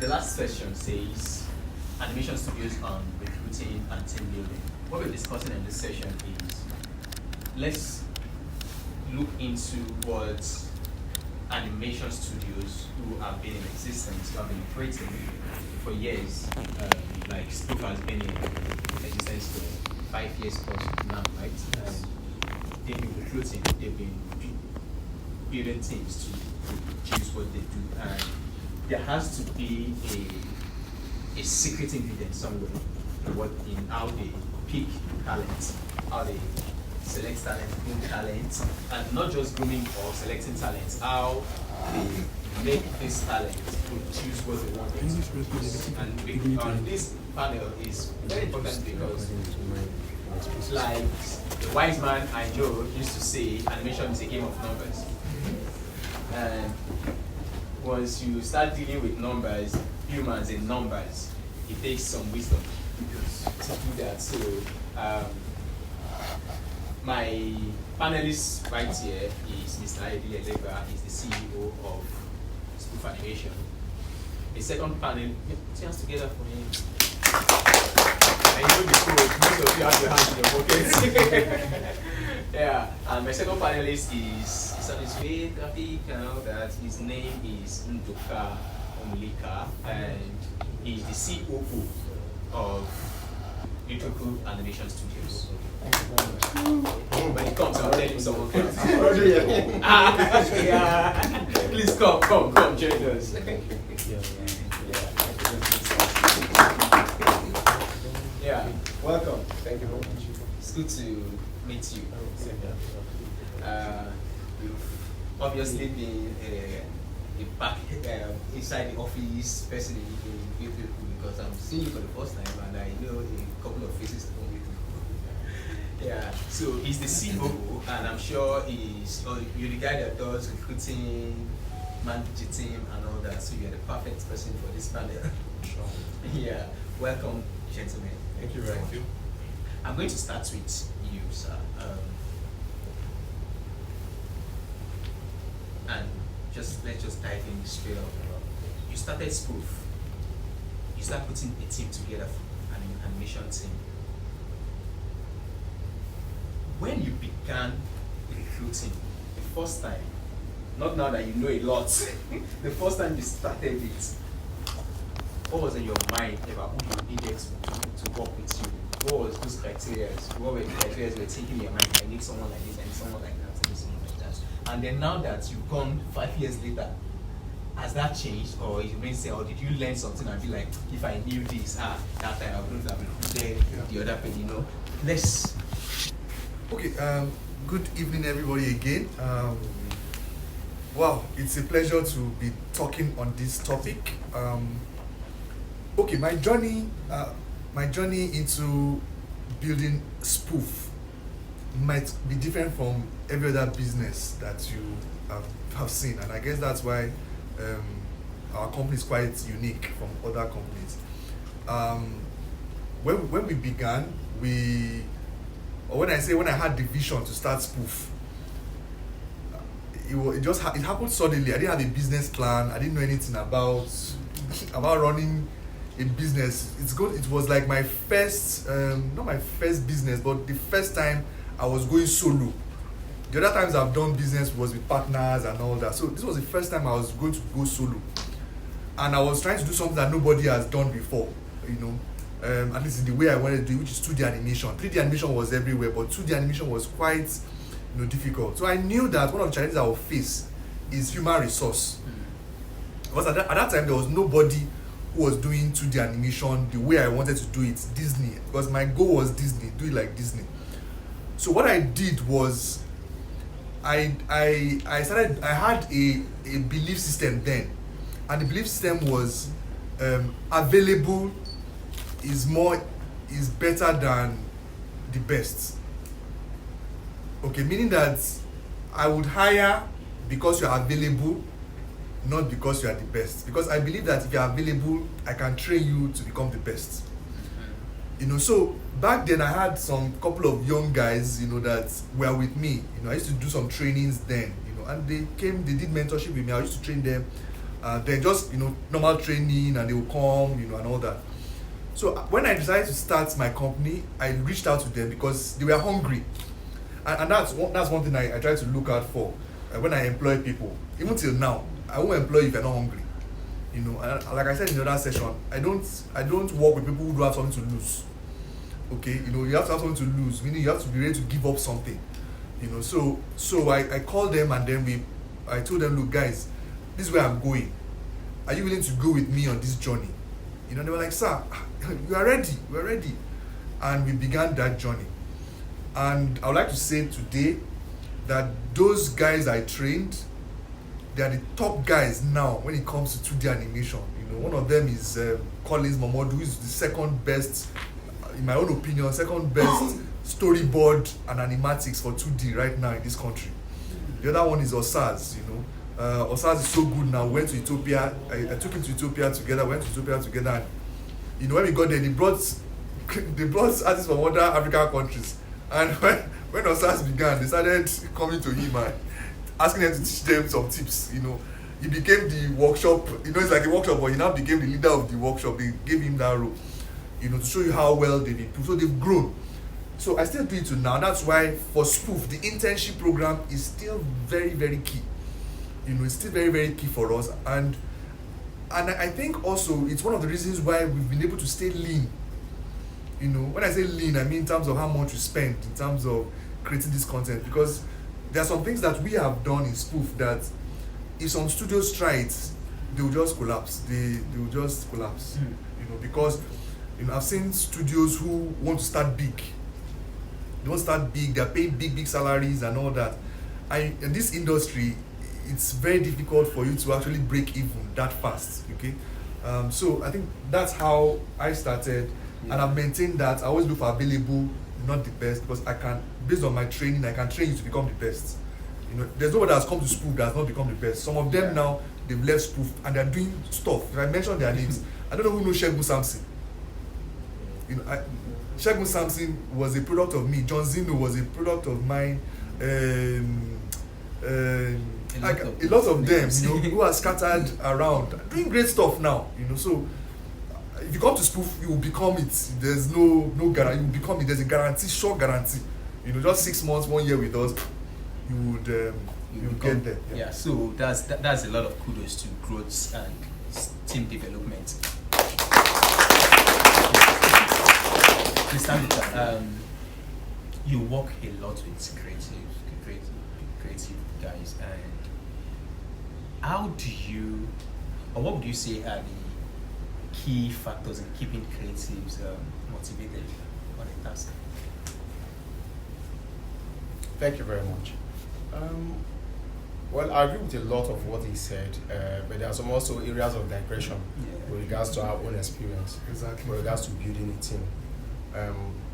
last section says animation studios on recruiting and team building. What we're discussing in this session is let's look into what animation studios who have been in existence, who have been operating for years, like Spoof has been in existence for 5 years plus now, right? They've been recruiting, they've been building teams to choose what they do, and there has to be a secret ingredient somewhere in how they pick talent, how they select talent, groom talent, and not just grooming or selecting talent, how they make this talent choose what they want. And on this panel is very important because, like the wise man I know used to say, animation is a game of numbers. And once you start dealing with numbers, humans in numbers, it takes some wisdom to do that. So my panelist right here is Mr. Ebony Life Place. He's the CEO of Spoof Animation. The second panel, put your hands together for me. I know the code, most of you have your hands in your pockets. Yeah, and my second panelist is on his way, traffic and all that. His name is Nduka Omlika, and he's the COO of Untitled Animation Studios. When he comes, I'll tell him someone comes. Yeah. Please come, join us. Yeah, welcome. Thank you very much. It's good to meet you. You've obviously been back inside the office, especially in people, because I'm seeing you for the first time and I know a couple of faces from you. Yeah, so he's the COO, and I'm sure you're the guy that does recruiting, manage the team, and all that. So you're the perfect person for this panel. Sure. Yeah, welcome, gentlemen. Thank you very much. I'm going to start with you, sir. And let's just dive in straight up. You started Spoof. You started putting a team together, an animation team. When you began recruiting, the first time, not now that you know a lot, the first time you started it, what was in your mind about who you needed to work with you? What was those criteria? What were the criteria you were thinking in your mind? I need someone like this, I need someone like that, I need someone like that. And then now that you've gone 5 years later, has that changed, or you may say, or did you learn something and be like, if I knew this, that time I wouldn't have recruited the other person, Let's. Okay, good evening everybody again. Wow, it's a pleasure to be talking on this topic. Okay, my journey into building Spoof might be different from every other business that you have seen, and I guess that's why our company is quite unique from other companies. When we began, when I had the vision to start Spoof, it happened suddenly. I didn't have a business plan. I didn't know anything about running a business. It was like my first, not my first business, but the first time I was going solo. The other times I've done business was with partners and all that. So this was the first time I was going to go solo, and I was trying to do something that nobody has done before. At least in the way I wanted to do it, which is 2D animation. 3D animation was everywhere, but 2D animation was quite difficult. So I knew that one of the challenges I would face is human resource. Because at that time, there was nobody who was doing 2D animation the way I wanted to do it, Disney. Because my goal was Disney, do it like Disney. So what I did was, I had a belief system then. And the belief system was available is better than the best. Okay, meaning that I would hire because you're available, not because you are the best. Because I believe that if you're available, I can train you to become the best. So back then I had some couple of young guys, that were with me. I used to do some trainings then, and they did mentorship with me. I used to train them. Then just normal training, and they will come and all that. So when I decided to start my company, I reached out to them because they were hungry, and that's one thing I try to look out for when I employ people. Even till now, I won't employ you if you're not hungry. And like I said in the other session, I don't work with people who don't have something to lose. Okay, you have to have something to lose, meaning you have to be ready to give up something. So I called them, and then I told them, look guys, this is where I'm going. Are you willing to go with me on this journey? They were like, sir, we're ready. And we began that journey. And I would like to say today that those guys I trained, they are the top guys now when it comes to 2D animation. One of them is Collins Momodu, who is the second best, in my own opinion, second best storyboard and animatics for 2D right now in this country. The other one is Osaz. Osaz is so good now. Went to Ethiopia. I took him to Ethiopia together. Went to Ethiopia together. And, when we got there, they brought artists from other African countries. And when Osaz began, they started coming to him and asking them to teach them some tips. He became the workshop. It's like a workshop, but he now became the leader of the workshop. They gave him that role, to show you how well they've improved. So they've grown. So I still do it to now. That's why for Spoof, the internship program is still very, very key. It's still very, very key for us. And I think also it's one of the reasons why we've been able to stay lean. When I say lean, I mean in terms of how much we spend in terms of creating this content. Because there are some things that we have done in Spoof that if some studios try it, they will just collapse. They will just collapse. Because I've seen studios who want to start big. They want to start big, they're paying big salaries and all that. In this industry, it's very difficult for you to actually break even that fast. Okay, so I think that's how I started, and I've maintained that. I always look for available, not the best, because I can, based on my training, I can train you to become the best. There's nobody that has come to Spoof that has not become the best. Some of them now, they've left Spoof and they're doing stuff. If I mention their names, I don't know who knows Shegun Samson. Shegun Samson was a product of me. John Zino was a product of mine. A lot of them, who are scattered around, doing great stuff now. So if you come to Spoof, you will become it. There's no guarantee. You will become it. There's a guarantee, sure guarantee. Just 6 months, 1 year with us, you would get there. Yeah. So that's a lot of kudos to growth and team development. Mr. Luka, you work a lot with creative guys, and what would you say are the key factors in keeping creatives motivated on a task? Thank you very much. Well, I agree with a lot of what he said, but there are some also areas of digression with regards to our own experience, Exactly. with regards to building a team.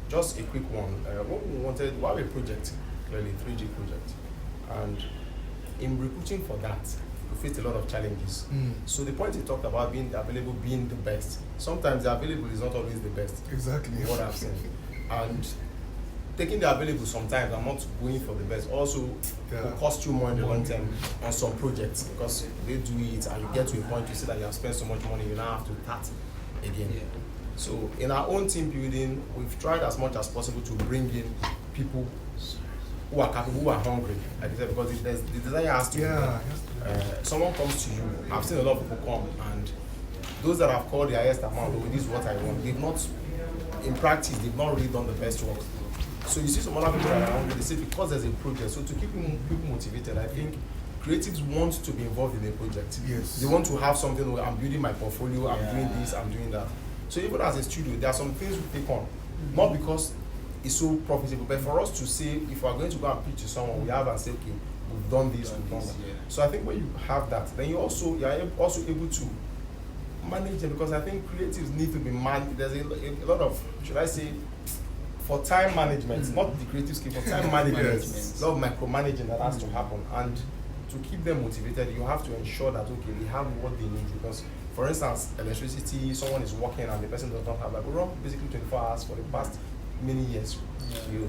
Just a quick one. What we wanted, we have a project, clearly 3G project, and in recruiting for that, we faced a lot of challenges. So the point he talked about being available, being the best, sometimes the available is not always the best. Exactly. What I've seen. And taking the available sometimes and not going for the best also will cost you more in the long term on some projects, because they do it and you get to a point you see that you have spent so much money, you now have to start again. Yeah. So in our own team building, we've tried as much as possible to bring in people who are capable, who are hungry, like I said, because the desire has to be there. Someone comes to you, I've seen a lot of people come, and those that have called the highest amount, this is what I want, they've not, in practice, they've not really done the best work. So you see some other people that are hungry, they say because there's a project. So to keep people motivated, I think creatives want to be involved in a project. Yes. They want to have something where I'm building my portfolio, I'm doing this, I'm doing that. So even as a studio, there are some things we take on, not because it's so profitable, but for us to say, if we're going to go and pitch to someone, we have and say, okay, we've done this, we've done that. Yeah. So I think when you have that, then you're also able to manage it, because I think creatives need to be managed. There's a lot of, should I say, for time management, not the creative skill, for time management, a lot of micromanaging that has to happen. And to keep them motivated, you have to ensure that, okay, they have what they need, because for instance, electricity, someone is working and the person does not have that. We run basically 24 hours for the past many years.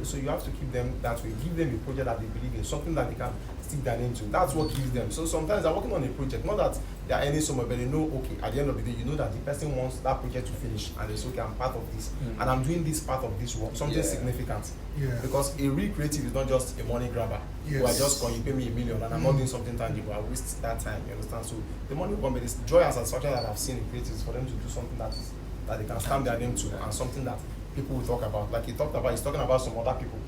So you have to keep them that way. Give them a project that they believe in, something that they can stick their name to. That's what keeps them. So sometimes they're working on a project, not that they are earning somewhere, but they know, okay, at the end of the day, you know that the person wants that project to finish, and they say, okay, I'm part of this, and I'm doing this part of this work, something significant. Because a real creative is not just a money grabber. Who I just call, you pay me $1 million, and I'm not doing something tangible. I waste that time. You understand? So the money will come, but it's joy and satisfaction that I've seen in creatives for them to do something that they can stamp their name to, and something that people will talk about. Like he's talking about some other people.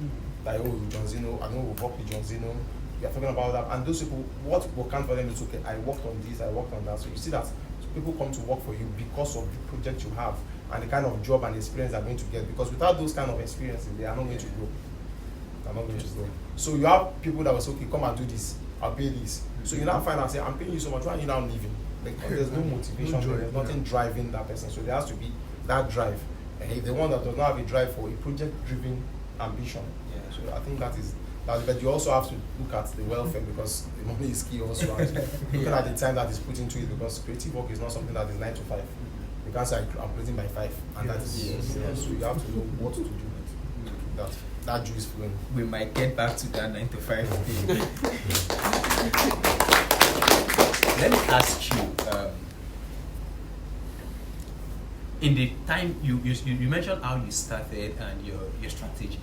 Like, oh, John Zeno, I know we work with John Zeno. You're talking about that. And those people, what will count for them is, okay, I worked on this, I worked on that. So you see that people come to work for you because of the project you have and the kind of job and experience they're going to get. Because without those kind of experiences, they are not going to grow. They're not going to grow. So you have people that will say, okay, come and do this, I'll pay this. So you now find out, say, I'm paying you so much, why are you now leaving? Because there's no motivation, there's nothing driving that person. So there has to be that drive. And the one that does not have a drive for a project-driven ambition. So I think that is, but you also have to look at the welfare, because the money is key also. Looking at the time that is put into it, because creative work is not something that is 9 to 5. You can't say I'm closing by 5, and that is so you have to know what to do with that juice flowing. We might get back to that 9 to 5 thing. Let me ask you. In the time you mentioned how you started and your strategy,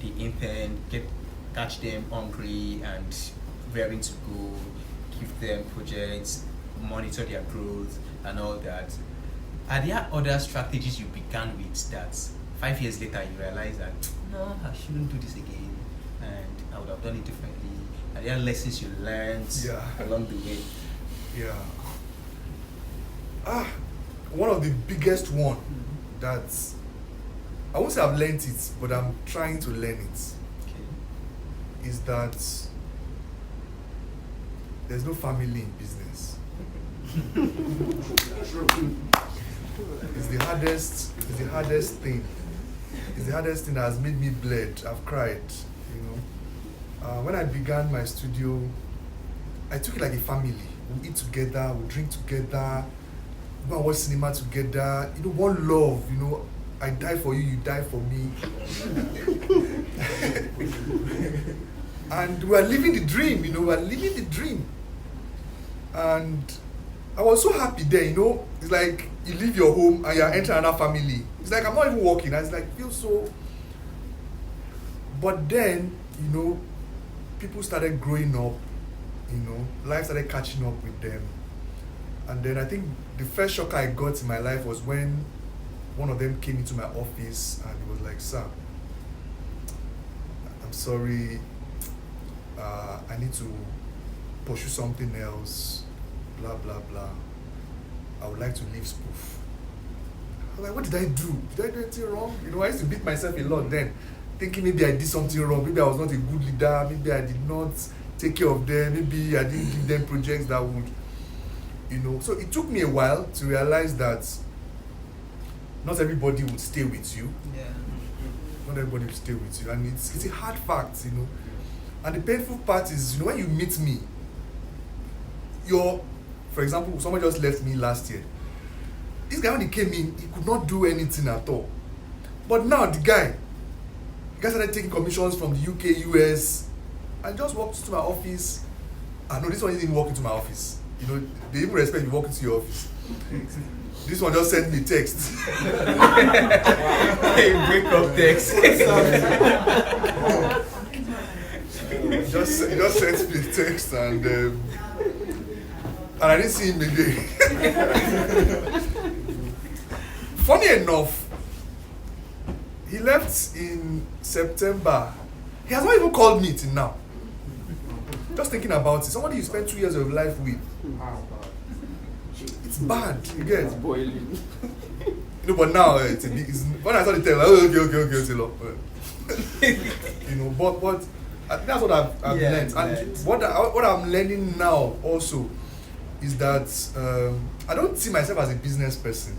the intern, catch them hungry and raring to go, give them projects, monitor their growth and all that. Are there other strategies you began with that 5 years later you realize that no, I shouldn't do this again and I would have done it differently? Are there lessons you learned along the way? One of the biggest one that I won't say I've learned it, but I'm trying to learn it, is that there's no family in business. It's the hardest thing. It's the hardest thing that has made me bleed. I've cried, you know. When I began my studio, I took it like a family. We eat together, we drink together, we watch cinema together, you know, one love, you know, I die for you, you die for me. And we are living the dream, you know, we are living the dream. And I was so happy there, you know, it's like you leave your home and you're entering another family. It's like I'm not even walking, I was like, feel so. But then, you know, people started growing up, you know, life started catching up with them. And then I think the first shock I got in my life was when one of them came into my office and he was like, "Sir, I'm sorry, I need to pursue something else, blah, blah, blah. I would like to leave Spoof." I was like, what did I do? Did I do anything wrong? You know, I used to beat myself a lot then, thinking maybe I did something wrong, maybe I was not a good leader, maybe I did not take care of them, maybe I didn't give them projects that would, you know. So it took me a while to realize that not everybody would stay with you. Not everybody will stay with you, and it's a hard fact, you know. And the painful part is, you know, when you meet me, for example, someone just left me last year. This guy, when he came in, he could not do anything at all. But now the guy started taking commissions from the UK, US, and just walked to my office. No, this one didn't even walk into my office. You know, they even respect you walk into your office. This one just sent me text. Hey, break up text. He just sent me text and I didn't see him again. Funny enough, he left in September. He has not even called me till now. Just thinking about it. Somebody you spent 2 years of your life with. It's bad, you get? It's boiling. You know, but now when I saw the text, like, okay. You know, but I think that's what I've learned. And what I'm learning now also is that I don't see myself as a business person.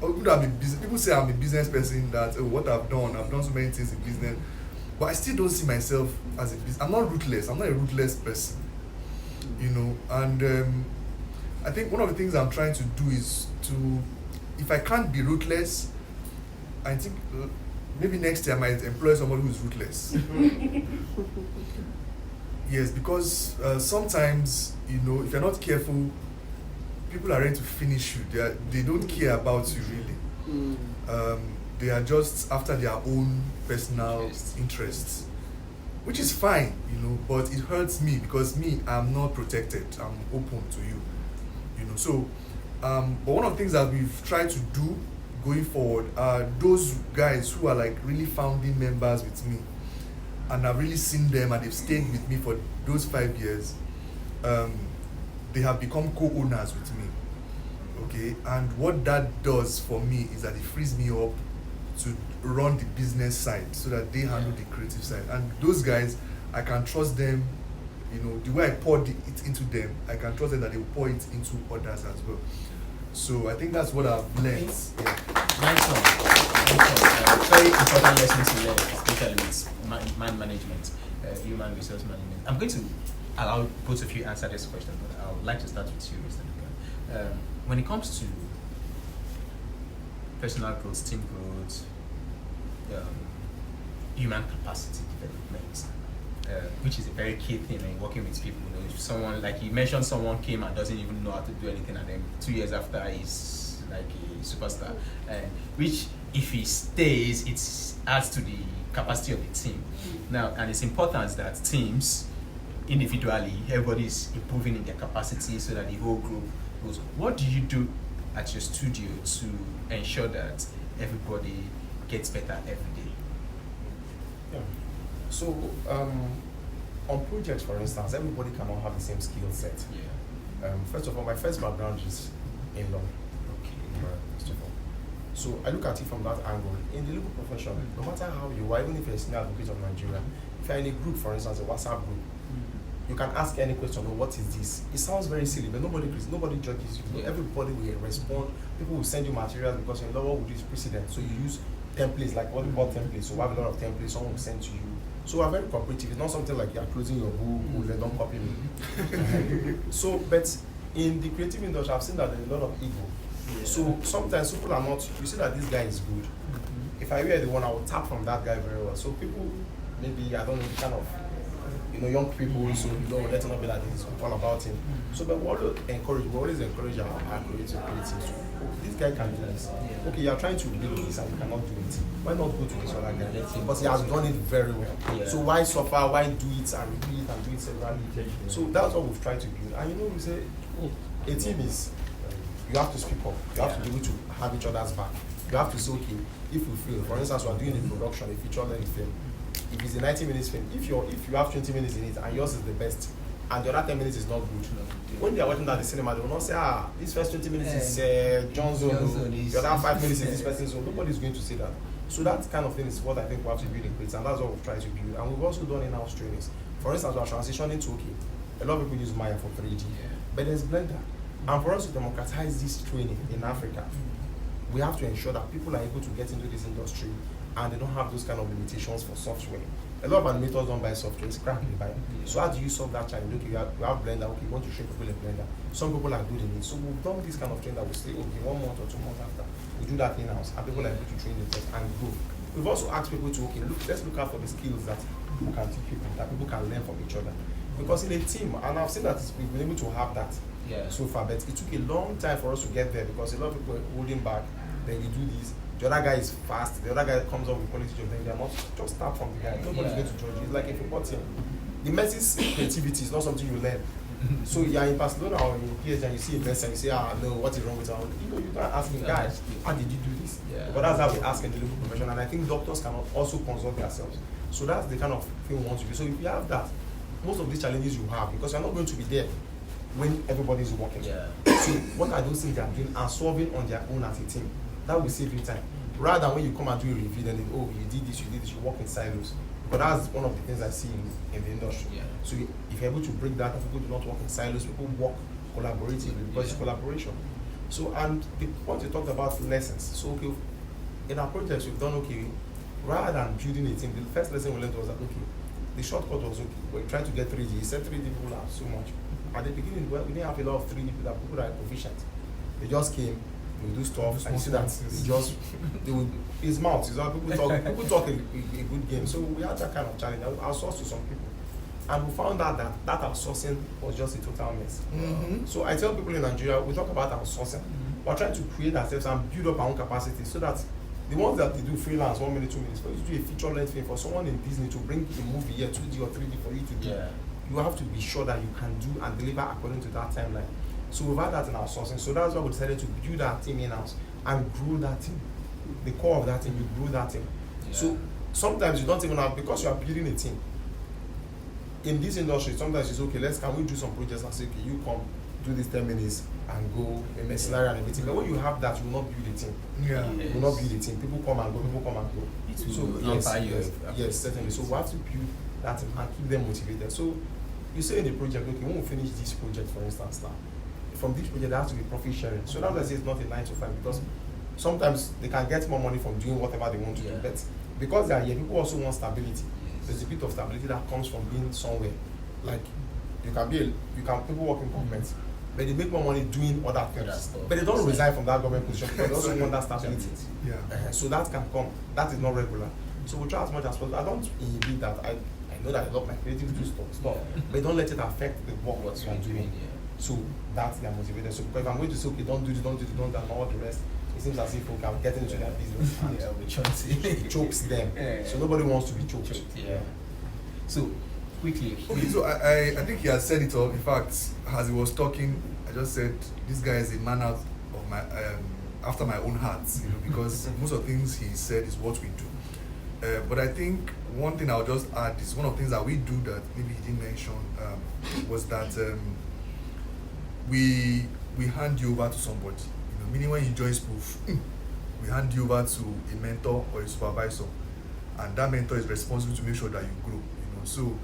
People say I'm a business person, that what I've done so many things in business, but I still don't see myself as a business. I'm not ruthless. I'm not a ruthless person, you know. And I think one of the things I'm trying to do is if I can't be ruthless, I think maybe next year I might employ somebody who's ruthless. Yes, because sometimes, you know, if you're not careful, people are ready to finish you. They don't care about you really. They are just after their own personal interests, which is fine, you know, but it hurts me because I'm not protected. I'm open to you, you know. So, but one of the things that we've tried to do going forward are those guys who are like really founding members with me, and I've really seen them and they've stayed with me for those 5 years. They have become co-owners with me. Okay, and what that does for me is that it frees me up to run the business side so that they handle the creative side. And those guys, I can trust them, you know, the way I poured it into them, I can trust them that they will pour it into others as well. So I think that's what I've learned. Yeah. Nice one. Very important lesson to learn, especially with man management, human resource management. I'm going to allow both of you answer this question, but I would like to start with you, Mr. Nika. When it comes to personal growth, team growth, human capacity development, which is a very key thing in working with people. You know, if someone, like you mentioned, someone came and doesn't even know how to do anything, and then 2 years after he's like a superstar, which if he stays, it adds to the capacity of the team. Now, and it's important that teams, individually, everybody is improving in their capacity so that the whole group goes. What do you do at your studio to ensure that everybody gets better every day? Yeah. So, on projects, for instance, everybody cannot have the same skill set. Yeah. First of all, my first background is in law. Okay. First of all. So I look at it from that angle. In the legal profession, no matter how you are, even if you're a senior advocate of Nigeria, if you're in a group, for instance, a WhatsApp group, you can ask any question, oh, what is this? It sounds very silly, but nobody judges you. Yeah. Everybody will respond. People will send you materials because in law would use precedent. So you use templates, like what we call templates. So we have a lot of templates, someone will send to you. So we're very cooperative. It's not something like you're closing your book, they don't copy me. So, but in the creative industry, I've seen that there's a lot of ego. Yeah. So sometimes people are not, you see that this guy is good. If I were the one, I would tap from that guy very well. So people, maybe, I don't know, kind of, you know, young people, so you know, let's not be like this, all about him. So, but we always encourage our creatives. So, oh, this guy can do this. Okay, you are trying to do this and you cannot do it. Why not go to this other guy? Because he has done it very well. Yeah. So why suffer? Why do it and repeat and do it severally? So that's what we've tried to build. And you know, we say, oh, a team is, you have to speak up. You have to be able to have each other's back. You have to say, okay, if we fail, for instance, we are doing a production, a feature length film. If it's a 90 minutes film, if you have 20 minutes in it and yours is the best, and the other 10 minutes is not good, when they are watching that at the cinema, they will not say, this first 20 minutes is John's zone, the other 5 minutes is this person's zone. Nobody's going to say that. So that kind of thing is what I think we have to build in creative, and that's what we've tried to build. And we've also done in-house trainings. For instance, we are transitioning to, okay, a lot of people use Maya for 3D, but there's Blender. And for us to democratize this training in Africa, we have to ensure that people are able to get into this industry and they don't have those kind of limitations for software. A lot of animators don't buy software, it's crap they buy. So how do you solve that challenge? Okay, we have Blender, okay, you want to train people in Blender. Some people are good in it. So we've done this kind of training that we say, okay, 1 month or 2 months after, we do that in-house, and people are able to train themselves and grow. We've also asked people to, okay, let's look out for the skills that people can teach people, that people can learn from each other. Because in a team, and I've seen that we've been able to have that so far, but it took a long time for us to get there because a lot of people are holding back. Then you do this, the other guy is fast, the other guy comes up with quality job, then they are not just start from the guy. Nobody's going to judge you. It's like a football team. The Messi's creativity is not something you learn. So you're in Barcelona or in PSG and you see a Messi and you say, no, what is wrong with him? You know, you can't ask him, guys, how did you do this? But that's how we ask in the legal profession, and I think doctors can also consult themselves. So that's the kind of thing we want to do. So if you have that, most of these challenges you have, because you're not going to be there when everybody's working. So what are those things they are doing and solving on their own as a team? That will save you time. Rather than when you come and do a review, then you did this, you work in silos. But that's one of the things I see in the industry. So if you're able to break that, people do not work in silos, people work collaboratively because it's collaboration. So, and the point you talked about lessons. So, okay, in our projects, we've done, okay, rather than building a team, the first lesson we learned was that, okay, the shortcut was, okay, we're trying to get 3D. He said 3D people are so much. At the beginning, we didn't have a lot of 3D people that are proficient. They just came, he will do stuff, and you see small that things. he just, they will, his mouth, is how people talk a good game. So we had that kind of challenge. I outsourced to some people. And we found out that outsourcing was just a total mess. So I tell people in Nigeria, we talk about outsourcing. We're trying to create ourselves and build up our own capacity so that the ones that they do freelance, 1 minute, 2 minutes, for you to do a feature length film for someone in Disney to bring a movie here, 2D or 3D for you to do, you have to be sure that you can do and deliver according to that timeline. So we've had that in our sourcing. So that's why we decided to build our team in-house and grow that team. The core of that team, you grow that team. So sometimes you don't even have, because you are building a team. In this industry, sometimes it's okay, can we do some projects and say, okay, you come, do this 10 minutes and go, a mercenary and everything. But when you have that, you will not build a team. You will not build a team. People come and go. Yes, certainly. So we have to build that team and keep them motivated. So you say in the project, okay, when we finish this project, for instance, now, from this project, there has to be profit sharing. So now let's say it's not a 9 to 5 because sometimes they can get more money from doing whatever they want to do. But because they are here, people also want stability. There's a bit of stability that comes from being somewhere. Like people work in government, but they make more money doing other things. But they don't resign from that government position because they also want that stability. So that can come. That is not regular. So we try as much as possible. I don't inhibit that. I know that I love my creative do stuff, but don't let it affect the work what you are doing. So that's their motivator. So because if I'm going to say, okay, don't do this, don't and all the rest, it seems as if I'm getting into their business and it chokes them. So nobody wants to be choked. So quickly. Okay, so I think he has said it all. In fact, as he was talking, I just said this guy is a man out of my after my own heart, because most of the things he said is what we do. But I think one thing I'll just add is one of the things that we do that maybe he didn't mention was that we hand you over to somebody. Meaning when you join Spoof, we hand you over to a mentor or a supervisor, and that mentor is responsible to make sure that you grow. So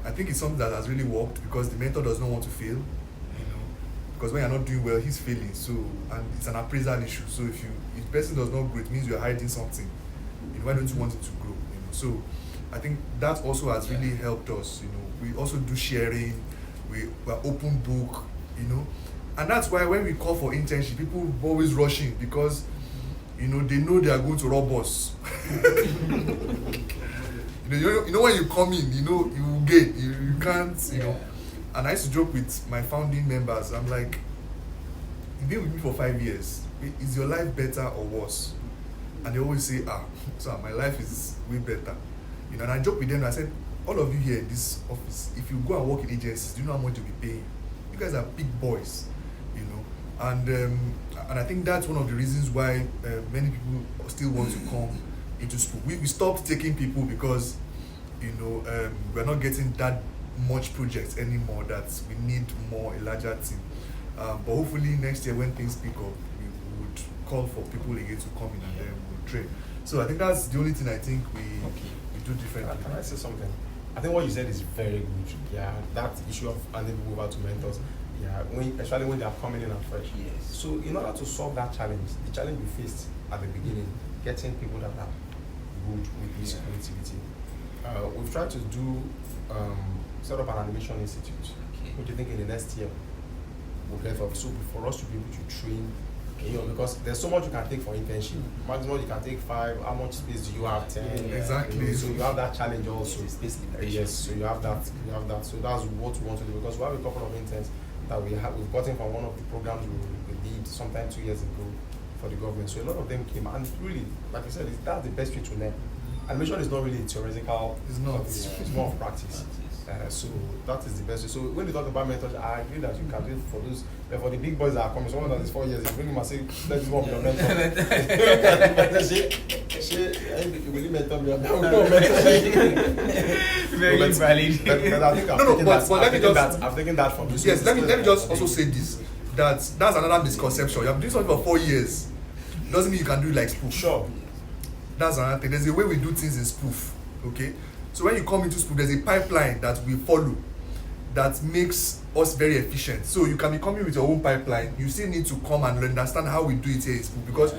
I think it's something that has really worked because the mentor does not want to fail. Because when you're not doing well, he's failing. So and it's an appraisal issue. So if the person does not grow, it means you're hiding something. Why don't you want it to grow? So I think that also has really helped us. We also do sharing. We're open book. And that's why when we call for internship, people always rushing because, they know they are going to rob us. when you come in, you will get, you can't, And I used to joke with my founding members. I'm like, you've been with me for 5 years. Is your life better or worse? And they always say, so my life is way better. And I joke with them and I said, all of you here in this office, if you go and work in agencies, do you know how much you'll be paying? You guys are big boys. And I think that's one of the reasons why many people still want to come into school. We stopped taking people because we're not getting that much projects anymore. That we need a larger team. But hopefully next year when things pick up, we would call for people again to come in and then we'll train. So I think that's the only thing I think we do differently. Can I say something? I think what you said is very good. Yeah, that issue of handing people over to mentors. Yeah, especially when they are coming in afresh. So in order to solve that challenge, the challenge we faced at the beginning, getting people that are good with this creativity, we've tried to do set up an animation institute. What do you think in the next year we'll get off? So for us to be able to train, because there's so much you can take for internship. Maximum you can take 5. How much space do you have? 10. Exactly. So you have that challenge also. Yes, so you have that. So that's what we want to do, because we have a couple of interns that we've gotten from one of the programs we did sometime 2 years ago for the government. So a lot of them came, and really, like I said, that's the best way to learn. Animation is not really theoretical. It's not. It's more of practice. So that is the best way. So when you talk about mentors, I agree that you can do it for those. But for the big boys that are coming, someone that is 4 years, you bring him and say, let's do one of your mentors. You really mentor me. Very valid. But I think I've taken that from you. Yes, let me just also say this. That's another misconception. You have been doing something for 4 years. Doesn't mean you can do it like Spoof. Sure. That's another thing. There's a way we do things in Spoof. Okay? So when you come into Spoof, there's a pipeline that we follow that makes us very efficient. So you can be coming with your own pipeline. You still need to come and understand how we do it here in Spoof, because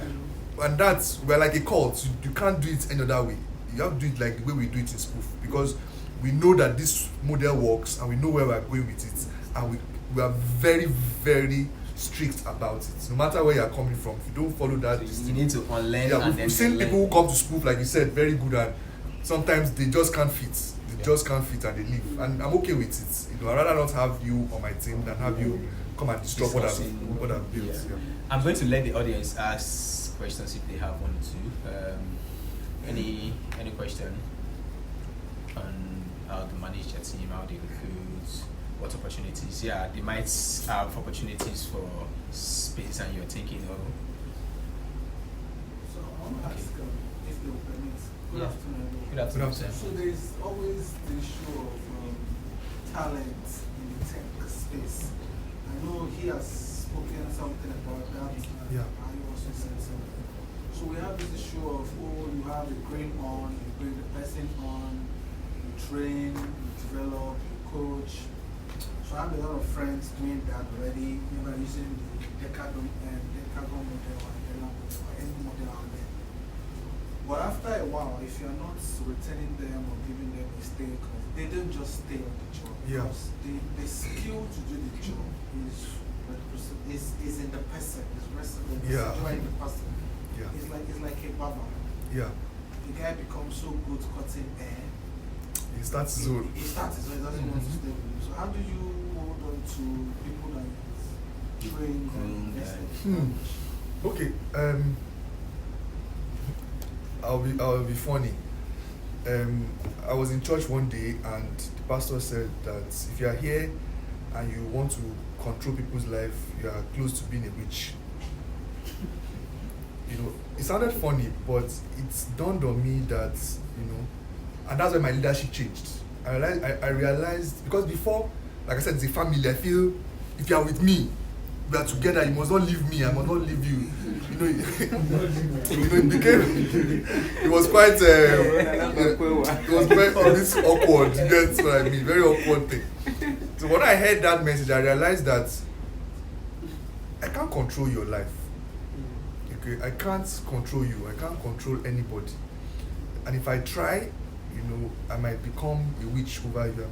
we're like a cult. You can't do it any other way. You have to do it like the way we do it in Spoof, because we know that this model works and we know where we're going with it, and we are very, very strict about it. No matter where you're coming from, if you don't follow that, So you need to unlearn. yeah, and we've seen learn. people who come to Spoof, like you said, very good, and sometimes they just can't fit. They just can't fit and they leave. And I'm okay with it. I'd rather not have you on my team than have you come and disrupt what I've built. Yeah. Yeah. I'm going to let the audience ask questions if they have one or two. Any question on how to manage your team, how they recruit, what opportunities? Yeah, they might have opportunities for spaces, and you're thinking, oh. So I want to ask if they will permit. Good Yeah. afternoon. Good afternoon, Good sir. So there is always the issue of talent in the tech space. I know he has spoken something about that. Yeah. I also said something. So we have this issue of, you have a brain on, you bring the person on, you train, you develop, you coach. So I have a lot of friends doing that already, using the Decagon model or any model out there. But after a while, if you're not returning them or giving them a stay, they don't just stay on the job. Yeah. Because the skill to do the job is in the person, is resident, Yeah. in the person. Yeah. It's like a barber. Yeah. The guy becomes so good cutting hair. He starts his own. He starts his own. He doesn't want to stay with you. So how do you hold on to people that you train and invest in? Okay. I'll be funny. I was in church one day and the pastor said that if you are here and you want to control people's life, you are close to being a witch. It sounded funny, but it's dawned on me that, and that's when my leadership changed. I realized, because before, like I said, it's a family. I feel if you are with me, we are together, you must not leave me, I must not leave you. It was quite a bit awkward. That's what I mean, very awkward thing. So when I heard that message, I realized that I can't control your life. Okay, I can't control you. I can't control anybody. And if I try, I might become a witch over you.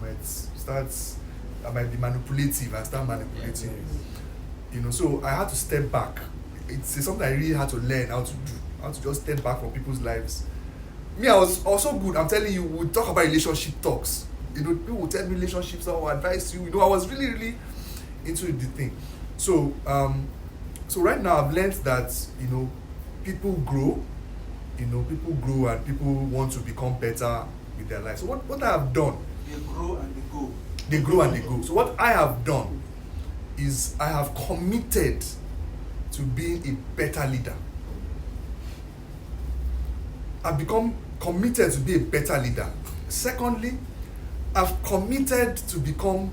I might be manipulative and start manipulating you. So I had to step back. It's something I really had to learn how to do. How to just step back from people's lives. Me, I was also good. I'm telling you, we talk about relationship talks. People will tell me relationships, I will advise you. I was really, really into the thing. So right now I've learned that, people grow, people grow and people want to become better with their lives. So what I have done, They grow and they go. they grow and they go. So what I have done is I have committed to being a better leader. I've become committed to be a better leader. Secondly, I've committed to become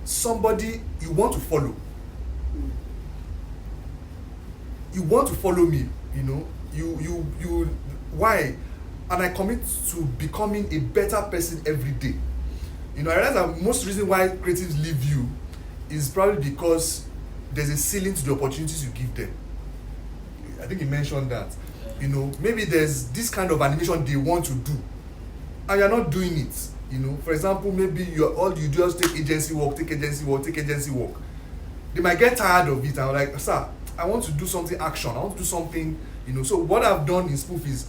somebody you want to follow. You want to follow me, you why? And I commit to becoming a better person every day. I realize that most reason why creatives leave you is probably because there's a ceiling to the opportunities you give them. I think you mentioned that. Maybe there's this kind of animation they want to do, and you're not doing it. For example, maybe all you do is take agency work. They might get tired of it and like, sir, I want to do something action. I want to do something, So what I've done in Spoof is,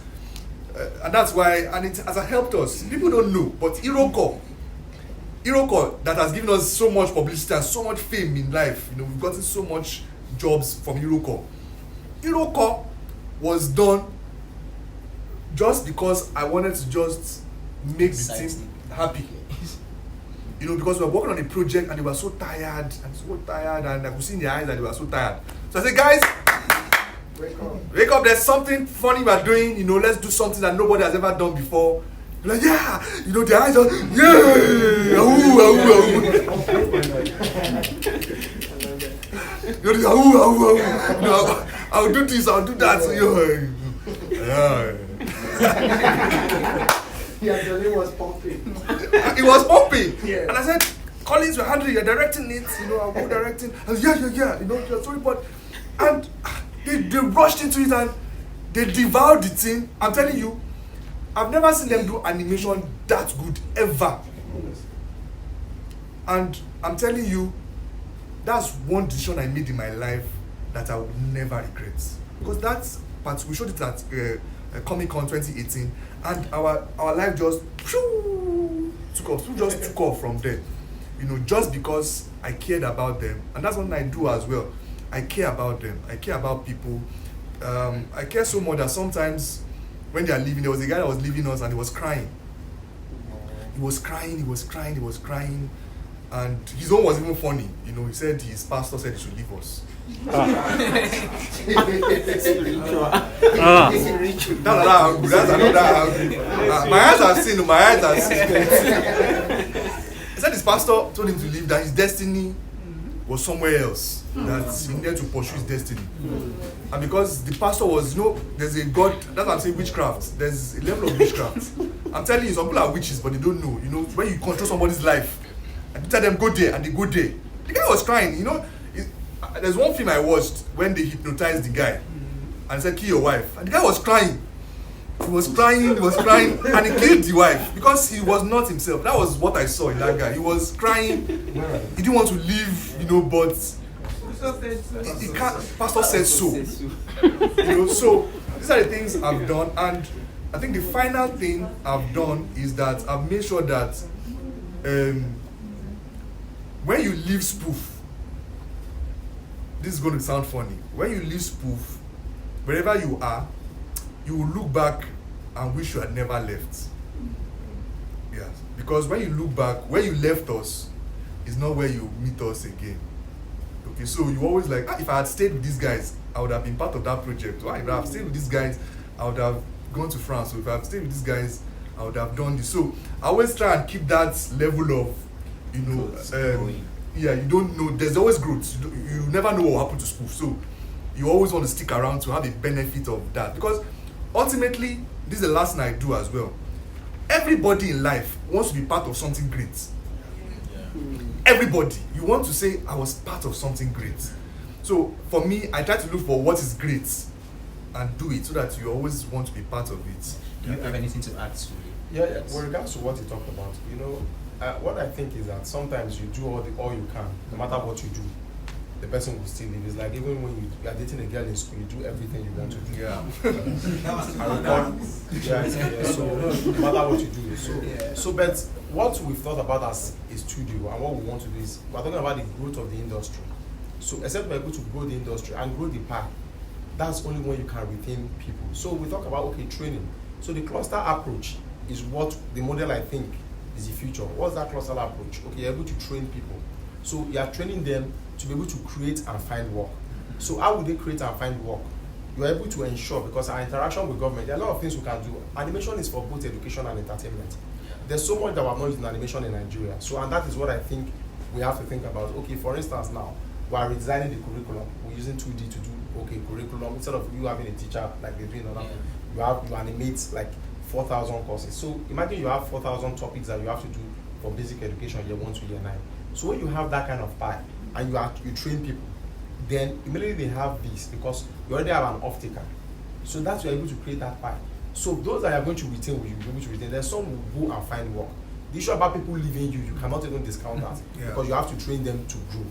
and that's why, and it has helped us. People don't know, but Iroko that has given us so much publicity and so much fame in life. We've gotten so much jobs from Iroko. Iroko was done just because I wanted to just make the team happy. Because we were working on a project and they were so tired, and I could see in their eyes that they were so tired. So I said, guys, wake up, there's something funny we're doing, let's do something that nobody has ever done before. They're like, yeah, their eyes are, yeah, I'll do this, I'll do that. Yeah, the name was pumping. It was pumping. Yeah. And I said, Collins, you're handling, you're directing it, I'll go directing. I said, yeah, sorry, but, and they rushed into it and they devoured the thing. I'm telling you, I've never seen them do animation that good ever. And I'm telling you, that's one decision I made in my life that I would never regret. Because that's part, we showed it at Comic Con 2018, and our life just took off from there. You know, just because I cared about them, and that's what I do as well. I care about them. I care about people. I care so much that sometimes when they are leaving, there was a guy that was leaving us and he was crying. He was crying, and his own was even funny. You know, he said his pastor said he should leave us. That's another angle. My eyes have seen. He said his pastor told him to leave, that his destiny was somewhere else, that he needed to pursue his destiny. And because the pastor was, you know, there's a God, that's why I'm saying witchcraft. There's a level of witchcraft. I'm telling you, some people are witches, but they don't know. You know, when you control somebody's life, and you tell them go there, and they go there. The guy was crying, you know. There's one film I watched when they hypnotized the guy and said, kill your wife. And the guy was crying. He was crying, and he killed the wife because he was not himself. That was what I saw in that guy. He was crying. He didn't want to leave, you know, but he can't. Pastor said so. You know, so these are the things I've done, and I think the final thing I've done is that I've made sure that when you leave Spoof, this is going to sound funny. When you leave Spoof, wherever you are, you will look back and wish you had never left. Yes. Because when you look back, where you left us is not where you meet us again. Okay, so you always like, if I had stayed with these guys, I would have been part of that project. Or if I had stayed with these guys, I would have gone to France. So if I had stayed with these guys, I would have done this. So I always try and keep that level of, you know, yeah, you don't know. There's always growth. You never know what will happen to Spoof. So you always want to stick around to have the benefit of that. Because ultimately, this is the last thing I do as well. Everybody in life wants to be part of something great. Yeah. Everybody. You want to say, I was part of something great. So for me, I try to look for what is great and do it so that you always want to be part of it. Do you have anything to add to it? Yeah, with regards to what you talked about, you know, what I think is that sometimes you do all you can, no matter what you do, the person will still live. It's like even when you are dating a girl in school, you do everything you want to do. Yeah. So no matter what you do. So but what we've thought about as a studio and what we want to do is we're talking about the growth of the industry. So except we're able to grow the industry and grow the pie, that's only when you can retain people. So we talk about training. So the cluster approach is what the model I think is the future. What's that cluster approach? Okay, you're able to train people. So you are training them to be able to create and find work. So how would they create and find work? You are able to ensure, because our interaction with government, there are a lot of things we can do. Animation is for both education and entertainment. There's so much that we have not used in animation in Nigeria. So, and that is what I think we have to think about. Okay, for instance, now we are redesigning the curriculum. We're using 2D to do curriculum instead of you having a teacher like they're doing another. You animate like 4,000 courses. So imagine you have 4,000 topics that you have to do for basic education year 1 to year 9. So when you have that kind of pie and you train people, then immediately they have this because you already have an off-taker. So that's you're able to create that pie. So those that are going to retain will be able to retain. There's some who go and find work. The issue about people leaving you cannot even discount that because you have to train them to grow.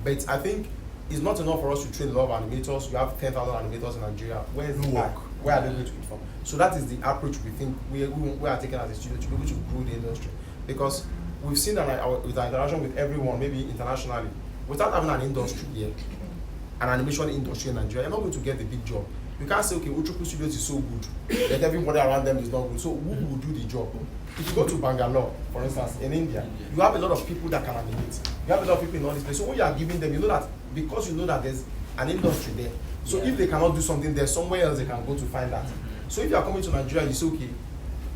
But I think it's not enough for us to train a lot of animators. You have 10,000 animators in Nigeria. Where is the work? Where are they going to get from? So that is the approach we think we are taking as a studio to be able to grow the industry. Because we've seen that with our interaction with everyone, maybe internationally, without having an industry here, an animation industry in Nigeria, you're not going to get the big job. You can't say, okay, Uchuku Studios is so good, that everybody around them is not good. So who will do the job? If you go to Bangalore, for instance, in India, you have a lot of people that can animate. You have a lot of people in all these places. So when you are giving them, you know that because you know that there's an industry there. So if they cannot do something, there's somewhere else they can go to find that. So if you are coming to Nigeria, you say, okay,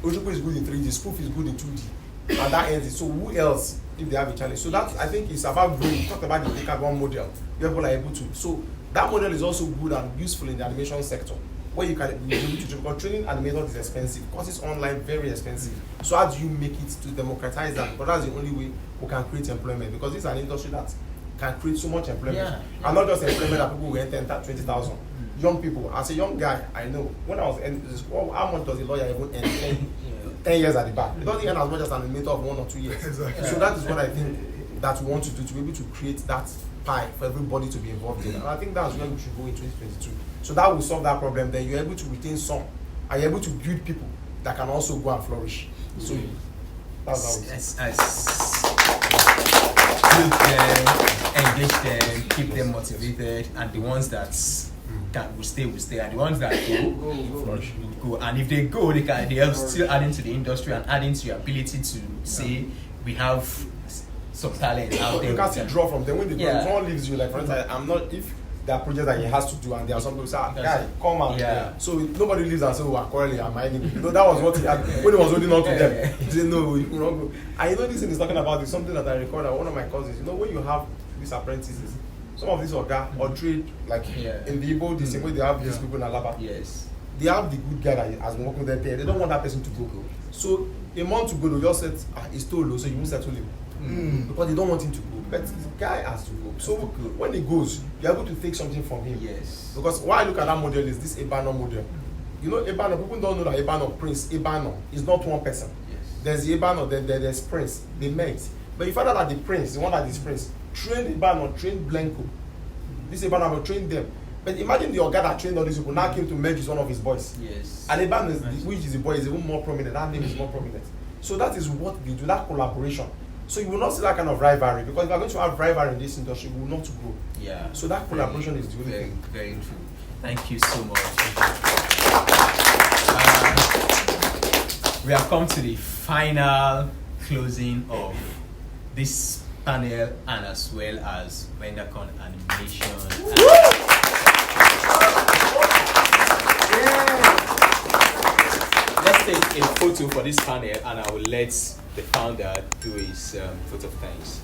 Uchuku is good in 3D, Spoof is good in 2D, and that ends it. So who else if they have a challenge? So that I think is about growing. We talked about the Decathlon model. People are able to. So that model is also good and useful in the animation sector, where you can be able to, because training animators is expensive. Courses online very expensive. So how do you make it to democratize that? But that's the only way we can create employment, because this is an industry that can create so much employment, and not just employment that people will enter 20,000. Young people. As a young guy, I know when I was in this, how much does a lawyer even earn? 10 years at the back. It doesn't earn as much as an animator of 1 or 2 years. Exactly. So that is what I think that we want to do to be able to create that pie for everybody to be involved in. And I think that's where we should go in 2022. So that will solve that problem. Then you're able to retain some, and you're able to build people that can also go and flourish. So that's how it is. Build them, engage them, keep them motivated, and the ones that will stay, and the ones that go. And if they go, they are still adding to the industry and adding to your ability to say we have some talent out there. You can still draw from them when they go. Yeah. Someone leaves you, like for instance, I'm not, if there are projects that he has to do and there are some people say, guy, come out. Yeah. So nobody leaves and say, oh, quarreling, I'm hiding. You know, that was what he had when he was holding on to them. He said, no, you not go. And you know, this thing is talking about is something that I recorded at one of my cousins. You know, when you have these apprentices, some of these oga or trade, like in the Igbo, the same way they have these people in Alaba. Yes. They have the good guy that has been working there. They don't want that person to go. So a month to go, they just said, he's too low, so you won't settle him. Because they don't want him to go. But the guy has to go. So when he goes, you're able to take something from him. Yes. Because why I look at that model is this Ebano model. You know, Ebano, people don't know that Ebano, Prince Ebano is not one person. Yes. There's Ebano, then there's Prince. They met. But you find out that the Prince, the one that is Prince, trained Ebano, trained Blanco. This Ebano will train them. But imagine the Oga that trained all these people now came to merge with one of his boys. Yes. And Ebano, which is the boy, is even more prominent. That name is more prominent. So that is what they do, that collaboration. So you will not see that kind of rivalry, because if you are going to have rivalry in this industry, we will not grow. Yeah. So that collaboration is the only thing. Very true. Thank you so much. We have come to the final closing of this panel, and as well as RENDACON animation. Let's take a photo for this panel, and I will let the founder do his vote of thanks.